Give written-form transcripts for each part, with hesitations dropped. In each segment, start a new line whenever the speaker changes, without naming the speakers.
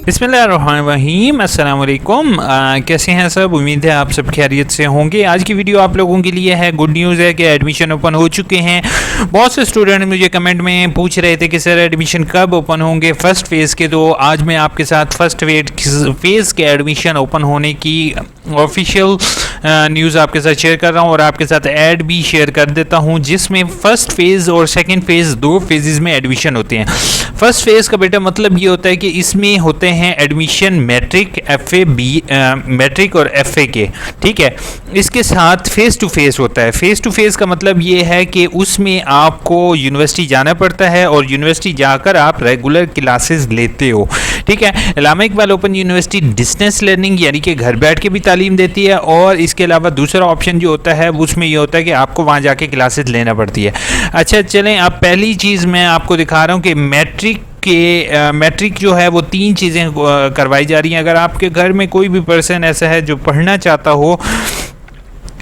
बिस्मिल्लाहिर्रहमानिर्रहीम। अस्सलाम वालेकुम। कैसे हैं सब? उम्मीद है आप सब खैरियत से होंगे। आज की वीडियो आप लोगों के लिए है। गुड न्यूज़ है कि एडमिशन ओपन हो चुके हैं। बहुत से स्टूडेंट मुझे कमेंट में पूछ रहे थे कि सर एडमिशन कब ओपन होंगे फर्स्ट फेज़ के। तो आज मैं आपके साथ फर्स्ट फेज़ के एडमिशन ओपन होने की ऑफिशियल न्यूज़ आपके साथ शेयर कर रहा हूँ और आपके साथ ऐड भी शेयर कर देता हूँ, जिसमें फर्स्ट फेज़ और सेकंड फेज़ दो फेजेस में एडमिशन होते हैं। फर्स्ट फेज़ का बेटा मतलब ये होता है कि इसमें होते हैं एडमिशन मैट्रिक, एफए, बी मैट्रिक और एफए के, ठीक है। इसके साथ फेस टू फेस होता है। फेस टू फेस का मतलब ये है कि उसमें आपको यूनिवर्सिटी जाना पड़ता है और यूनिवर्सिटी जाकर आप रेगुलर क्लासेस लेते हो, ठीक है। Allama Iqbal open university distance learning यानी कि घर बैठ के भी तालीम देती है, और इसके अलावा दूसरा ऑप्शन जो होता है उसमें ये होता है कि आपको वहाँ जाके क्लासेस लेना पड़ती है। अच्छा चलें, अब पहली चीज़ मैं आपको दिखा रहा हूँ कि मैट्रिक जो है वो तीन चीज़ें करवाई जा रही हैं। अगर आपके घर में कोई भी पर्सन ऐसा है जो पढ़ना चाहता हो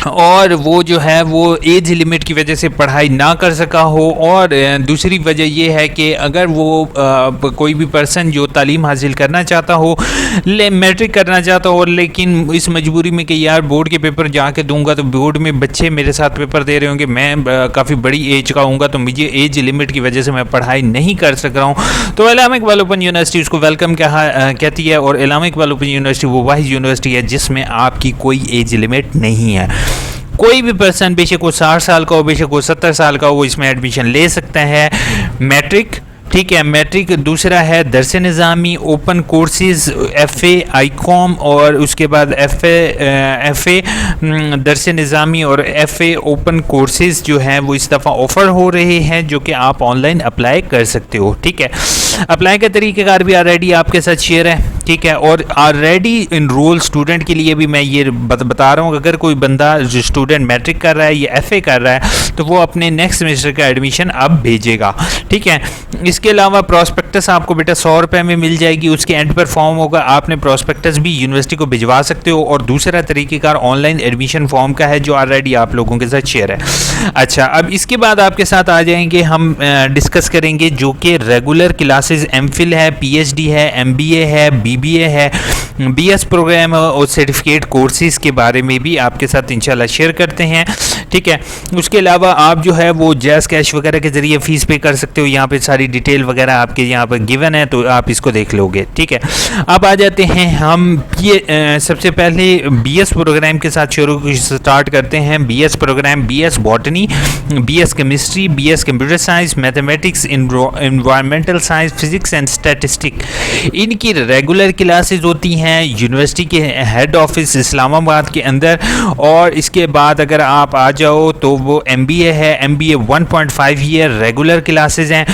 और वो जो है वो एज लिमिट की वजह से पढ़ाई ना कर सका हो, और दूसरी वजह ये है कि अगर वो कोई भी पर्सन जो तालीम हासिल करना चाहता हो, मैट्रिक करना चाहता हो, लेकिन इस मजबूरी में कि यार बोर्ड के पेपर जाके दूंगा तो बोर्ड में बच्चे मेरे साथ पेपर दे रहे होंगे, मैं काफ़ी बड़ी एज का हूँगा तो मुझे एज लिमिट की वजह से मैं पढ़ाई नहीं कर सक रहा हूँ, तो अल्लामा इकबाल ओपन यूनिवर्सिटी उसको वेलकम कहती है। और अल्लामा इकबाल ओपन यूनिवर्सिटी वो वाहिद यूनिवर्सिटी है जिसमें आपकी कोई एज लिमिट नहीं है। कोई भी पर्सन, बेशक वो 60 साल का हो, बेशक वो 70 साल का हो, वो इसमें एडमिशन ले सकता है। मैट्रिक, ठीक है, मैट्रिक। दूसरा है दरस निज़ामी ओपन कोर्सेज, एफ़ए, आईकॉम, और उसके बाद एफ़ए दरस निज़ामी और एफ़ए ओपन कोर्सेज जो हैं वो इस दफ़ा ऑफ़र हो रहे हैं, जो कि आप ऑनलाइन अप्लाई कर सकते हो, ठीक है। अप्लाई का तरीक़ेकार भी ऑलरेडी आपके साथ शेयर है, ठीक है। और ऑलरेडी इनरोल स्टूडेंट के लिए भी मैं ये बता रहा हूँ कि अगर कोई बंदा जो स्टूडेंट मैट्रिक कर रहा है या एफ़ए कर रहा है तो वो अपने नेक्स्ट सेमेस्टर का एडमिशन अब भेजेगा, ठीक है। इसके अलावा प्रोस्पेक्टस आपको बेटा 100 रुपये में मिल जाएगी, उसके एंड पर फॉर्म होगा, आपने प्रोस्पेक्टस भी यूनिवर्सिटी को भिजवा सकते हो। और दूसरा तरीक़ेकार ऑनलाइन एडमिशन फॉर्म का है जो ऑलरेडी आप लोगों के साथ शेयर है। अच्छा, अब इसके बाद आपके साथ आ जाएंगे हम डिस्कस करेंगे जो कि रेगुलर क्लासेस एमफिल है, पीएचडी है, एमबीए है, बीबीए है, बीएस प्रोग्राम और सर्टिफिकेट कोर्सेज के बारे में भी आपके साथ इंशाल्लाह शेयर करते हैं, ठीक है। उसके अलावा आप जो है वो जैज़ कैश वगैरह के ज़रिए फ़ीस पे कर सकते हो। यहाँ पे सारी डिटेल वगैरह आपके यहाँ पर गिवन है तो आप इसको देख लोगे, ठीक है। अब आ जाते हैं हम ये सबसे पहले बीएस प्रोग्राम के साथ स्टार्ट करते हैं। BS program, BS botany, BS chemistry, BS computer science, mathematics, environmental science, physics and statistic, इनकी रेगुलर क्लासेस होती हैं यूनिवर्सिटी के हेड ऑफिस इस्लामाबाद के अंदर। और इसके बाद अगर आप आ जाओ तो वो एमबीए है, एमबीए 1.5 ईयर रेगुलर क्लासेस हैं।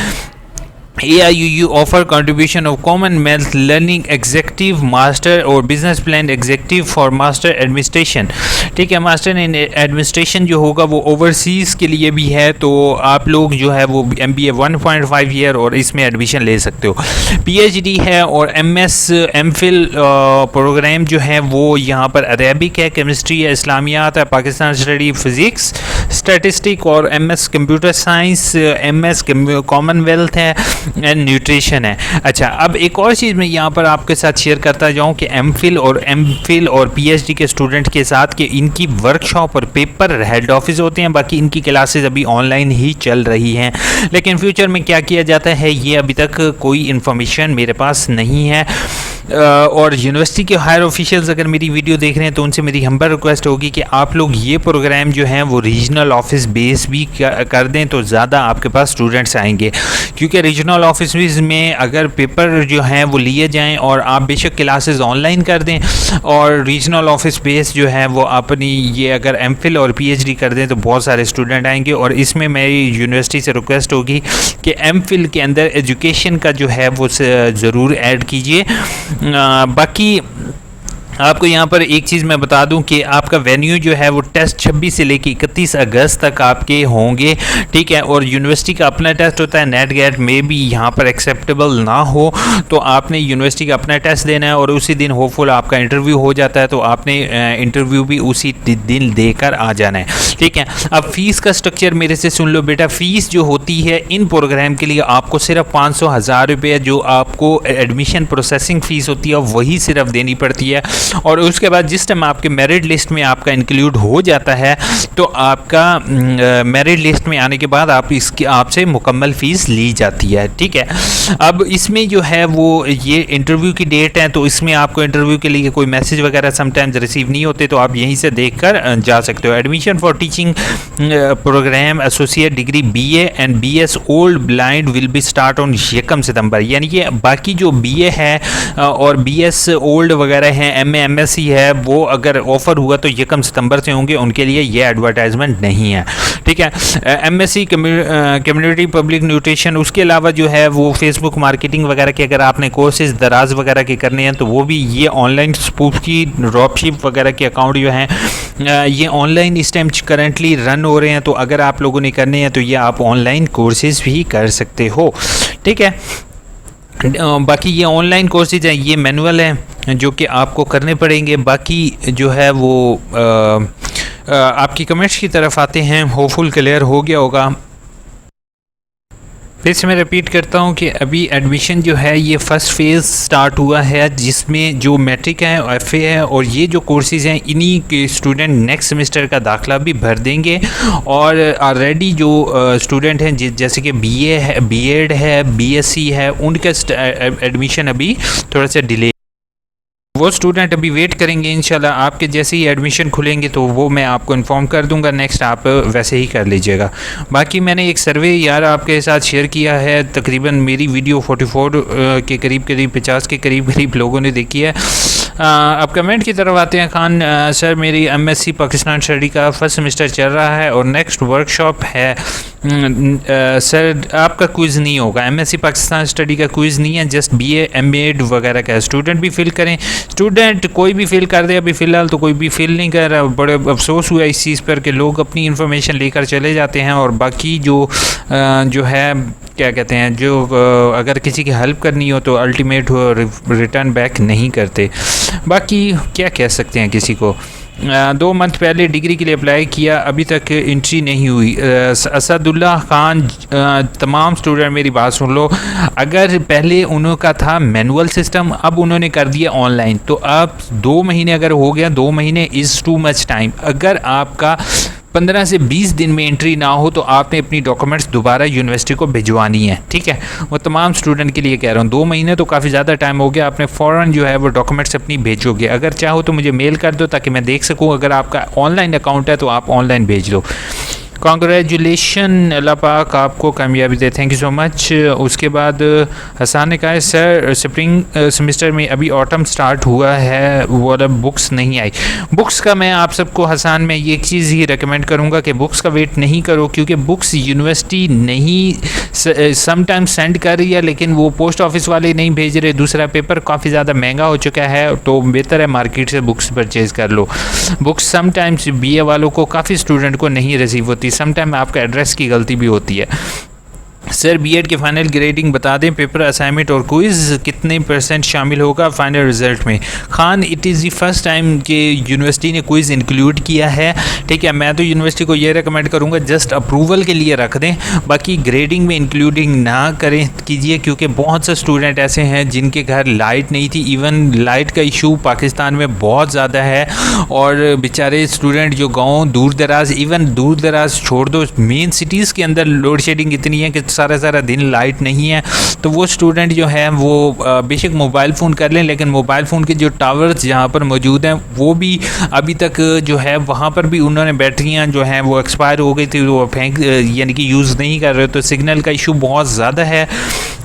AIUU offer contribution of commonwealth learning executive master और business plan executive for master administration, ठीक है। मास्टर इन एडमिनिस्ट्रेशन जो होगा वो ओवरसीज़ के लिए भी है, तो आप लोग जो है वो MBA 1.5 ईयर और इसमें एडमिशन ले सकते हो। PhD है और MS MPhil प्रोग्राम जो है वो यहाँ पर अरेबिक है, केमिस्ट्री है, इस्लामियात है, पाकिस्तान स्टडी, फिज़िक्स, स्टैटिस्टिक और MS computer science, MS Commonwealth है एंड न्यूट्रिशन है। अच्छा, अब एक और चीज़ मैं यहाँ पर आपके साथ शेयर करता जाऊँ कि MPhil और PhD के स्टूडेंट के साथ कि इनकी वर्कशॉप और पेपर हेड ऑफिस होते हैं, बाकी इनकी क्लासेस अभी ऑनलाइन ही चल रही हैं, लेकिन फ्यूचर में क्या किया जाता है ये अभी तक कोई इन्फॉर्मेशन मेरे पास नहीं है। और यूनिवर्सिटी के हायर ऑफिशियल्स अगर मेरी वीडियो देख रहे हैं तो उनसे मेरी हम्बल रिक्वेस्ट होगी कि आप लोग ये प्रोग्राम जो हैं वो रीजनल ऑफिस बेस भी कर दें तो ज़्यादा आपके पास स्टूडेंट्स आएंगे, क्योंकि रीजनल ऑफिस में अगर पेपर जो हैं वो लिए जाएं और आप बेशक क्लासेस ऑनलाइन कर दें और रीजनल ऑफिस बेस जो है वो अपनी ये अगर MPhil और PhD कर दें तो बहुत सारे स्टूडेंट आएंगे। और इसमें मेरी यूनिवर्सिटी से रिक्वेस्ट होगी कि MPhil के अंदर एजुकेशन का जो है वो ज़रूर ऐड कीजिए। बाकी आपको यहाँ पर एक चीज़ मैं बता दूं कि आपका वेन्यू जो है वो टेस्ट 26 से लेकर 31 अगस्त तक आपके होंगे, ठीक है। और यूनिवर्सिटी का अपना टेस्ट होता है, नेट गेट में भी यहाँ पर एक्सेप्टेबल ना हो तो आपने यूनिवर्सिटी का अपना टेस्ट देना है और उसी दिन होपफुल आपका इंटरव्यू हो जाता है, तो आपने इंटरव्यू भी उसी दिन देकर आ जाना है, ठीक है। अब फीस का स्ट्रक्चर मेरे से सुन लो बेटा। फीस जो होती है इन प्रोग्राम के लिए आपको सिर्फ 500,000 रुपये जो आपको एडमिशन प्रोसेसिंग फ़ीस होती है वही सिर्फ देनी पड़ती है। और उसके बाद जिस टाइम आपके मेरिट लिस्ट में आपका इंक्लूड हो जाता है तो आपका मेरिट लिस्ट में आने के बाद इसकी आपसे मुकम्मल फ़ीस ली जाती है, ठीक है। अब इसमें जो है वो ये इंटरव्यू की डेट है, तो इसमें आपको इंटरव्यू के लिए कोई मैसेज वगैरह समटाइम्स रिसीव नहीं होते, तो आप यहीं से देखकर जा सकते हो। Admission for teaching program associate degree BA and BS old blind will be start on 1 September. यानी कि बाकी जो BA है और BS ओल्ड वगैरह हैं, MA MSc है, वो अगर ऑफर हुआ तो 1 सितंबर से होंगे, उनके लिए ये एडवर्टाइजमेंट नहीं है, ठीक है। MSc कम्युनिटी पब्लिक न्यूट्रिशन, उसके अलावा जो है वो फेसबुक मार्केटिंग वगैरह के अगर आपने कोर्सेज दराज वगैरह के करने हैं तो वो भी ये ऑनलाइन स्पूफ की ड्रॉपशिप वगैरह के अकाउंट जो हैं ये ऑनलाइन इस टाइम करंटली रन हो रहे हैं, तो अगर आप लोगों ने करने हैं तो ये आप ऑनलाइन कोर्सेज भी कर सकते हो, ठीक है। बाकी ये ऑनलाइन कोर्सेज हैं, ये मैनुअल हैं जो कि आपको करने पड़ेंगे। बाकी जो है वो आपकी कमेंट्स की तरफ आते हैं, होपफुल क्लियर हो गया होगा। फिर से मैं रिपीट करता हूँ कि अभी एडमिशन जो है ये फ़र्स्ट फेज़ स्टार्ट हुआ है, जिसमें जो मैट्रिक है, FA है और ये जो कोर्सेज़ हैं इन्हीं के स्टूडेंट नेक्स्ट सेमेस्टर का दाखिला भी भर देंगे। और ऑलरेडी जो स्टूडेंट हैं जैसे कि BA है, B.Ed है, BSc है, उनका एडमिशन अभी थोड़ा सा डिले, वो स्टूडेंट अभी वेट करेंगे। इंशाल्लाह आपके जैसे ही एडमिशन खुलेंगे तो वो मैं आपको इन्फॉर्म कर दूंगा, नेक्स्ट आप वैसे ही कर लीजिएगा। बाकी मैंने एक सर्वे यार आपके साथ शेयर किया है, तकरीबन मेरी वीडियो 44 के करीब 50 के करीब लोगों ने देखी है। अब कमेंट की तरफ आते हैं। खान सर मेरी MSc पाकिस्तान स्टडी का फर्स्ट सेमेस्टर चल रहा है और नेक्स्ट वर्कशॉप है। सर आपका क्विज़ नहीं होगा, MSc पाकिस्तान स्टडी का क्विज़ नहीं है, जस्ट BA MA वगैरह का है। स्टूडेंट भी फिल करें, स्टूडेंट कोई भी फिल कर दे, अभी फ़िलहाल तो कोई भी फिल नहीं कर रहा। बड़े अफसोस हुआ इस चीज़ पर कि लोग अपनी इन्फॉर्मेशन लेकर चले जाते हैं और बाकी जो है क्या कहते हैं, जो अगर किसी की हेल्प करनी हो तो अल्टीमेट रिटर्न बैक नहीं करते। बाकी क्या कह सकते हैं किसी को। 2 मंथ पहले डिग्री के लिए अप्लाई किया, अभी तक एंट्री नहीं हुई। असदुल्ला खान, तमाम स्टूडेंट मेरी बात सुन लो, अगर पहले उनका था मैनुअल सिस्टम, अब उन्होंने कर दिया ऑनलाइन, तो अब 2 महीने अगर हो गया, 2 महीने इज़ टू मच टाइम। अगर आपका 15 से 20 दिन में एंट्री ना हो तो आपने अपनी डॉक्यूमेंट्स दोबारा यूनिवर्सिटी को भिजवानी है, ठीक है। वो तमाम स्टूडेंट के लिए कह रहा हूँ, 2 महीने तो काफ़ी ज़्यादा टाइम हो गया, आपने फ़ौरन जो है वो डॉक्यूमेंट्स अपनी भेजोगे। अगर चाहो तो मुझे मेल कर दो ताकि मैं देख सकूँ, अगर आपका ऑनलाइन अकाउंट है तो आप ऑनलाइन भेज दो। कॉन्ग्रेचुलेशन, अल्लाह पाक आपको कामयाबी दे, थैंक यू सो मच। उसके बाद हसन ने कहा सर स्प्रिंग सेमेस्टर में अभी ऑटम स्टार्ट हुआ है, वो वाला बुक्स नहीं आई। बुक्स का मैं आप सबको हसन में ये चीज़ ही रिकमेंड करूँगा कि बुक्स का वेट नहीं करो, क्योंकि बुक्स यूनिवर्सिटी नहीं समटाइम सेंड कर रही है, लेकिन वो पोस्ट ऑफिस वाले नहीं भेज रहे। दूसरा पेपर काफ़ी ज़्यादा महंगा हो चुका है, तो बेहतर है मार्केट से बुक्स परचेज़ कर लो। बुक्स समटाइम्स BA वालों को, काफ़ी स्टूडेंट को नहीं रिसीव होती, समटाइम आपका एड्रेस की गलती भी होती है। सर B.Ed की फ़ाइनल ग्रेडिंग बता दें, पेपर असाइनमेंट और क्विज़ कितने % शामिल होगा फाइनल रिज़ल्ट में। Khan it is the first time कि यूनिवर्सिटी ने क्विज़ इंक्लूड किया है, ठीक है। मैं तो यूनिवर्सिटी को ये रेकमेंड करूँगा जस्ट अप्रूवल के लिए रख दें, बाकी ग्रेडिंग में इंक्लूडिंग ना करें कीजिए, क्योंकि बहुत से स्टूडेंट ऐसे हैं जिनके घर लाइट नहीं थी। इवन लाइट का इशू पाकिस्तान में बहुत ज़्यादा है और बेचारे स्टूडेंट जो गाँव दूर दराज, इवन दूर दराज छोड़ दो, मेन सिटीज़ के अंदर लोड शेडिंग इतनी है कि सारा दिन लाइट नहीं है, तो वो स्टूडेंट जो है वो बेशक मोबाइल फ़ोन कर लें, लेकिन मोबाइल फ़ोन के जो टावर्स जहाँ पर मौजूद हैं वो भी अभी तक जो है वहाँ पर भी उन्होंने बैटरियाँ जो हैं वो एक्सपायर हो गई थी, वो फेंक यानी कि यूज़ नहीं कर रहे, तो सिग्नल का इशू बहुत ज़्यादा है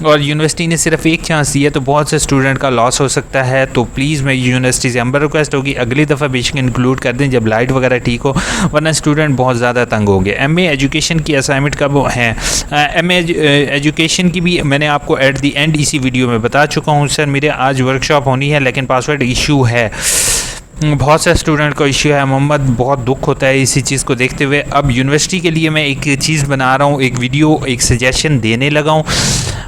और यूनिवर्सिटी ने सिर्फ एक चांस दिया, तो बहुत से स्टूडेंट का लॉस हो सकता है। तो प्लीज़ मैं यूनिवर्सिटी से हम्बल रिक्वेस्ट होगी अगली दफ़ा बेशक इंक्लूड कर दें जब लाइट वगैरह ठीक हो, वरना स्टूडेंट बहुत ज़्यादा तंग होंगे। MA एजुकेशन की असाइनमेंट कब है? MA एजुकेशन की भी मैंने आपको एट दी एंड इसी वीडियो में बता चुका हूँ। सर मेरे आज वर्कशॉप होनी है लेकिन पासवर्ड इशू है। बहुत से स्टूडेंट को इश्यू है मोहम्मद, बहुत दुख होता है इसी चीज़ को देखते हुए। अब यूनिवर्सिटी के लिए मैं एक चीज़ बना रहा हूँ, एक वीडियो, एक सजेशन देने लगा हूँ।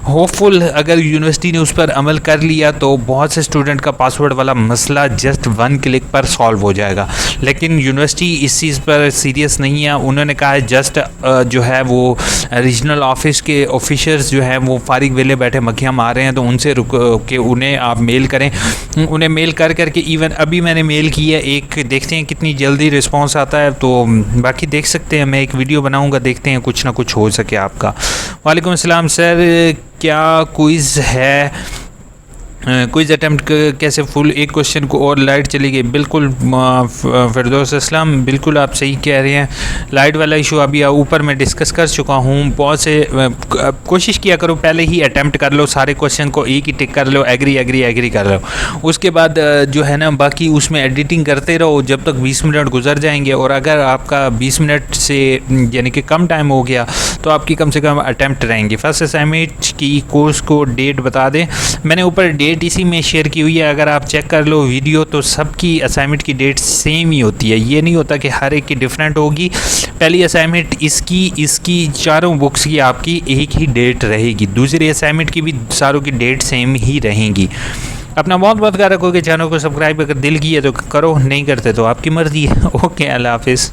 होपफुल अगर यूनिवर्सिटी ने उस पर अमल कर लिया तो बहुत से स्टूडेंट का पासवर्ड वाला मसला जस्ट 1 क्लिक पर सॉल्व हो जाएगा। लेकिन यूनिवर्सिटी इस चीज़ पर सीरियस नहीं है। उन्होंने कहा है जस्ट जो है वो रीजनल ऑफिस के ऑफिसर्स जो हैं वो फारिग वेले बैठे मक्खियाँ मार रहे हैं, तो उनसे रुक के उन्हें आप मेल करें। उन्हें मेल कर करके इवन अभी मैंने मेल की है, एक देखते हैं कितनी जल्दी रिस्पांस आता है। तो बाकी देख सकते हैं, मैं एक वीडियो बनाऊंगा, देखते हैं कुछ ना कुछ हो सके आपका। वालेकुम अस्सलाम सर, क्या क्विज़ है? क्विज़ अटैम्प्ट कैसे फुल एक क्वेश्चन को और लाइट चली गई? बिल्कुल फिरदौस अस्सलाम, बिल्कुल आप सही कह रहे हैं। लाइट वाला इशू अभी ऊपर मैं डिस्कस कर चुका हूँ। बहुत से कोशिश किया करो पहले ही अटैम्प्ट कर लो, सारे क्वेश्चन को एक ही टिक कर लो, एग्री एग्री एग्री कर लो। उसके बाद जो है ना बाकी उसमें एडिटिंग करते रहो जब तक 20 मिनट गुजर जाएंगे। और अगर आपका 20 मिनट से यानी कि कम टाइम हो गया तो आपकी कम से कम अटैम्प्ट रहेंगी। फर्स्ट असाइनमेंट की कोर्स को डेट बता दें, मैंने ऊपर डेट इसी में शेयर की हुई है। अगर आप चेक कर लो वीडियो तो सबकी असाइनमेंट की डेट सेम ही होती है, ये नहीं होता कि हर एक की डिफरेंट होगी। पहली असाइनमेंट इसकी चारों बुक्स की आपकी एक ही डेट रहेगी, दूसरी असाइनमेंट की भी सारों की डेट सेम ही रहेंगी। अपना बहुत बहुत ख्याल रखोगे। चैनल को सब्सक्राइब अगर दिल की है तो करो, नहीं करते तो आपकी मर्जी है। ओके, अल्लाह हाफिज़।